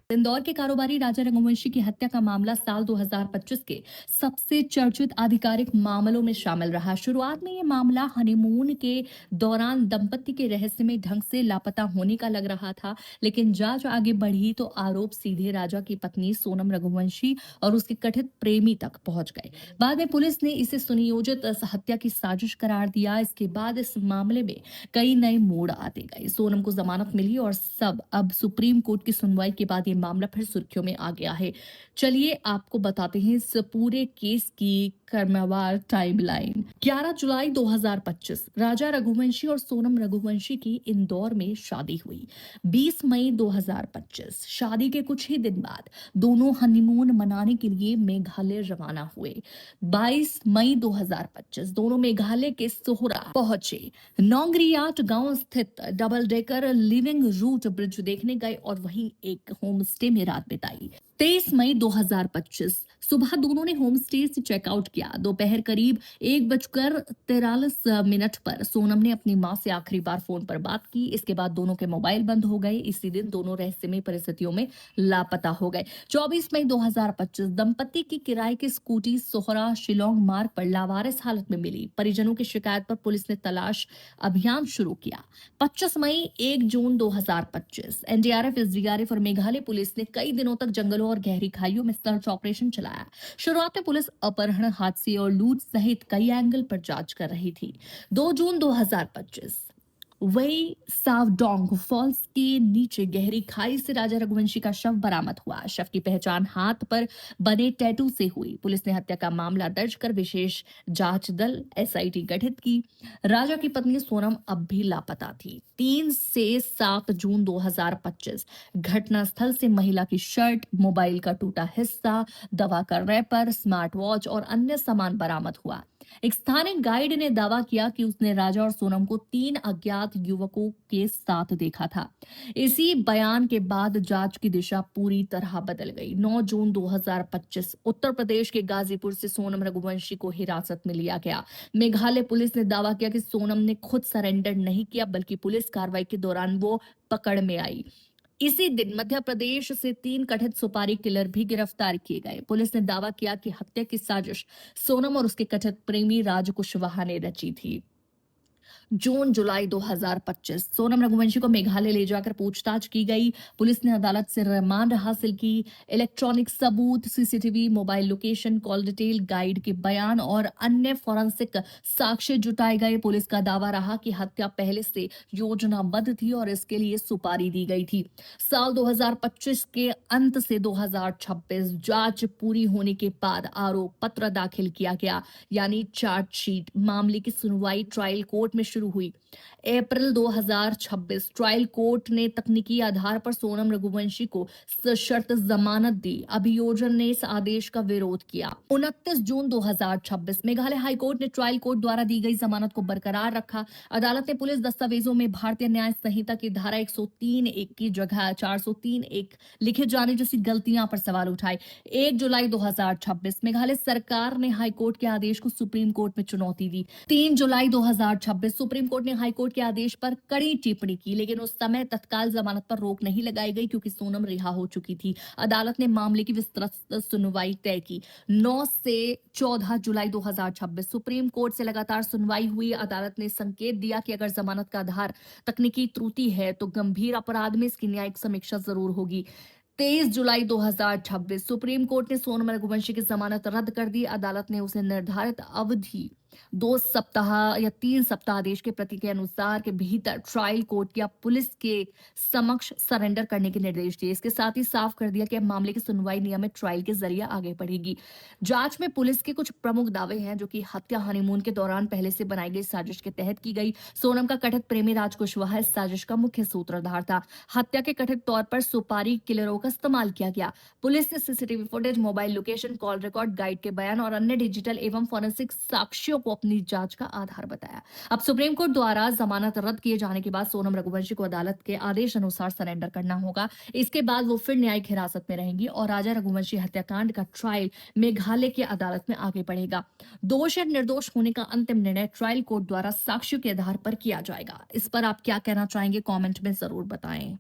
इंदौर के कारोबारी राजा रघुवंशी की हत्या का मामला साल 2025 के सबसे चर्चित आधिकारिक मामलों में शामिल रहा। शुरुआत में ये मामला हनीमून के दौरान दंपति के रहस्यमय ढंग से लापता होने का लग रहा था, लेकिन जांच आगे बढ़ी तो आरोप सीधे राजा की पत्नी सोनम रघुवंशी और उसके कथित प्रेमी तक पहुंच गए। बाद में पुलिस ने इसे सुनियोजित हत्या की साजिश करार दिया। इसके बाद इस मामले में कई नए मोड़ आते गए। सोनम को जमानत मिली और सब अब सुप्रीम कोर्ट की सुनवाई के बाद ये मामला फिर सुर्खियों में आ गया है। चलिए आपको बताते हैं इस पूरे केस की क्रमवार टाइमलाइन। 11 जुलाई 2025 राजा रघुवंशी और सोनम रघुवंशी की इंदौर में शादी हुई। 20 मई 2025 शादी के कुछ ही दिन बाद दोनों हनीमून मनाने के लिए मेघालय रवाना हुए। 22 मई 2025 दोनों मेघालय के सोहरा पहुंचे। नौंगरियाट गांव स्थित double decker living root bridge देखने गए और वहीं एक होम स्टे में रात बिताई। 23 मई 2025 सुबह दोनों ने होम स्टे से चेकआउट किया। दोपहर करीब 1:43 पर सोनम ने अपनी मां से आखिरी बार फोन पर बात की। इसके बाद दोनों के मोबाइल बंद हो गए। इसी दिन दोनों रहस्यमय परिस्थितियों में लापता हो गए। 24 मई 2025 दंपति की किराए की स्कूटी सोहरा शिलोंग मार्ग पर लावारिस हालत में मिली। परिजनों की शिकायत पर पुलिस ने तलाश अभियान शुरू किया। 25 मई 1 जून 2025 एनडीआरएफ, एसडीआरएफ और मेघालय पुलिस ने कई दिनों तक जंगलों और गहरी खाइयों में सर्च ऑपरेशन चलाया। शुरुआत में पुलिस अपहरण, हादसे और लूट सहित कई एंगल पर जांच कर रही थी। 2 जून 2025 वही सावडोंग फॉल्स के नीचे गहरी खाई से राजा रघुवंशी का शव बरामद हुआ। शव की पहचान हाथ पर बने टैटू से हुई। पुलिस ने हत्या का मामला दर्ज कर विशेष जांच दल एसआईटी गठित की। राजा की पत्नी सोनम अब भी लापता थी। 3 से 7 जून 2025 घटनास्थल से महिला की शर्ट, मोबाइल का टूटा हिस्सा, दवा का रैपर, स्मार्ट वॉच और अन्य सामान बरामद हुआ। एक स्थानीय गाइड ने दावा किया कि उसने राजा और सोनम को 3 अज्ञात युवकों के साथ देखा था। इसी बयान के बाद जांच की दिशा पूरी तरह बदल गई। 9 जून 2025 उत्तर प्रदेश के गाजीपुर से सोनम रघुवंशी को हिरासत में लिया गया। मेघालय पुलिस ने दावा किया कि सोनम ने खुद सरेंडर नहीं किया, बल्कि पुलिस कार्रवाई के दौरान वो पकड़ में आई। इसी दिन मध्य प्रदेश से 3 कथित सुपारी किलर भी गिरफ्तार किए गए। पुलिस ने दावा किया कि हत्या की साजिश सोनम और उसके कथित प्रेमी राज कुशवाहा ने रची थी। जून जुलाई 2025 सोनम रघुवंशी को मेघालय ले जाकर पूछताछ की गई। पुलिस ने अदालत से रिमांड हासिल की। इलेक्ट्रॉनिक सबूत, CCTV, mobile location, call detail, guide के बयान और अन्य फोरेंसिक साक्ष्य जुटाए गए। पुलिस का दावा रहा कि हत्या पहले से योजनाबद्ध थी और इसके लिए सुपारी दी गई थी। साल 2025 के अंत से 2026 जांच पूरी होने के बाद आरोप पत्र दाखिल किया गया, यानी चार्जशीट। मामले की सुनवाई ट्रायल कोर्ट में शुरू हुई। अप्रैल 2026 ट्रायल कोर्ट ने तकनीकी आधार पर सोनम रघुवंशी को सशर्त जमानत दी। अभियोजन ने इस आदेश का विरोध किया। 29 जून 2026 मेघालय हाईकोर्ट ने ट्रायल कोर्ट द्वारा दी गई जमानत को बरकरार रखा। अदालत ने पुलिस दस्तावेजों में भारतीय न्याय संहिता की धारा 103(1) की जगह 403(1) लिखे जाने जैसी गलतियां पर सवाल उठाए। 1 जुलाई 2026 मेघालय सरकार ने हाईकोर्ट के आदेश को सुप्रीम कोर्ट में चुनौती दी। 3 जुलाई 2026 सुप्रीम कोर्ट ने हाईकोर्ट के आदेश पर कड़ी टिप्पणी की, लेकिन उस समय तत्काल जमानत पर रोक नहीं लगाई गई क्योंकि सोनम रिहा हो चुकी थी। अदालत ने मामले की विस्तृत सुनवाई तय की। 9 से 14 जुलाई 2026 सुप्रीम कोर्ट से लगातार सुनवाई हुई। अदालत ने संकेत दिया कि अगर जमानत का आधार तकनीकी त्रुटि है तो गंभीर अपराध में इसकी न्यायिक समीक्षा जरूर होगी। 23 जुलाई 2026 सुप्रीम कोर्ट ने सोनम रघुवंशी की जमानत रद्द कर दी। अदालत ने उसे निर्धारित अवधि 2 सप्ताह या 3 सप्ताह आदेश के प्रति के अनुसार के भीतर ट्रायल कोर्ट या पुलिस के समक्ष सरेंडर करने के निर्देश दिए। इसके साथ ही साफ कर दिया कि अब मामले की सुनवाई नियमित ट्रायल के जरिए आगे बढ़ेगी। जांच में पुलिस के कुछ प्रमुख दावे हैं जो कि हत्या हनीमून के दौरान पहले से बनाई गई साजिश के तहत की गई। सोनम का कथित प्रेमी राज कुशवाहा इस साजिश का मुख्य सूत्रधार था। हत्या के कथित तौर पर सुपारी किलरों का इस्तेमाल किया गया। पुलिस ने CCTV footage, mobile location, call record, guide के बयान और अन्य डिजिटल एवं फोरेंसिक साक्ष्यों को अपनी जांच का आधार बताया। अब सुप्रीम कोर्ट द्वारा जमानत रद्द किए जाने के बाद सोनम रघुवंशी को अदालत के आदेश अनुसार सरेंडर करना होगा। इसके बाद वो फिर न्यायिक हिरासत में रहेंगी और राजा रघुवंशी हत्याकांड का ट्रायल मेघालय की अदालत में आगे बढ़ेगा। दोष या निर्दोष होने का अंतिम निर्णय ट्रायल कोर्ट द्वारा साक्ष्यों के आधार पर किया जाएगा। इस पर आप क्या कहना चाहेंगे? कमेंट में जरूर बताएं।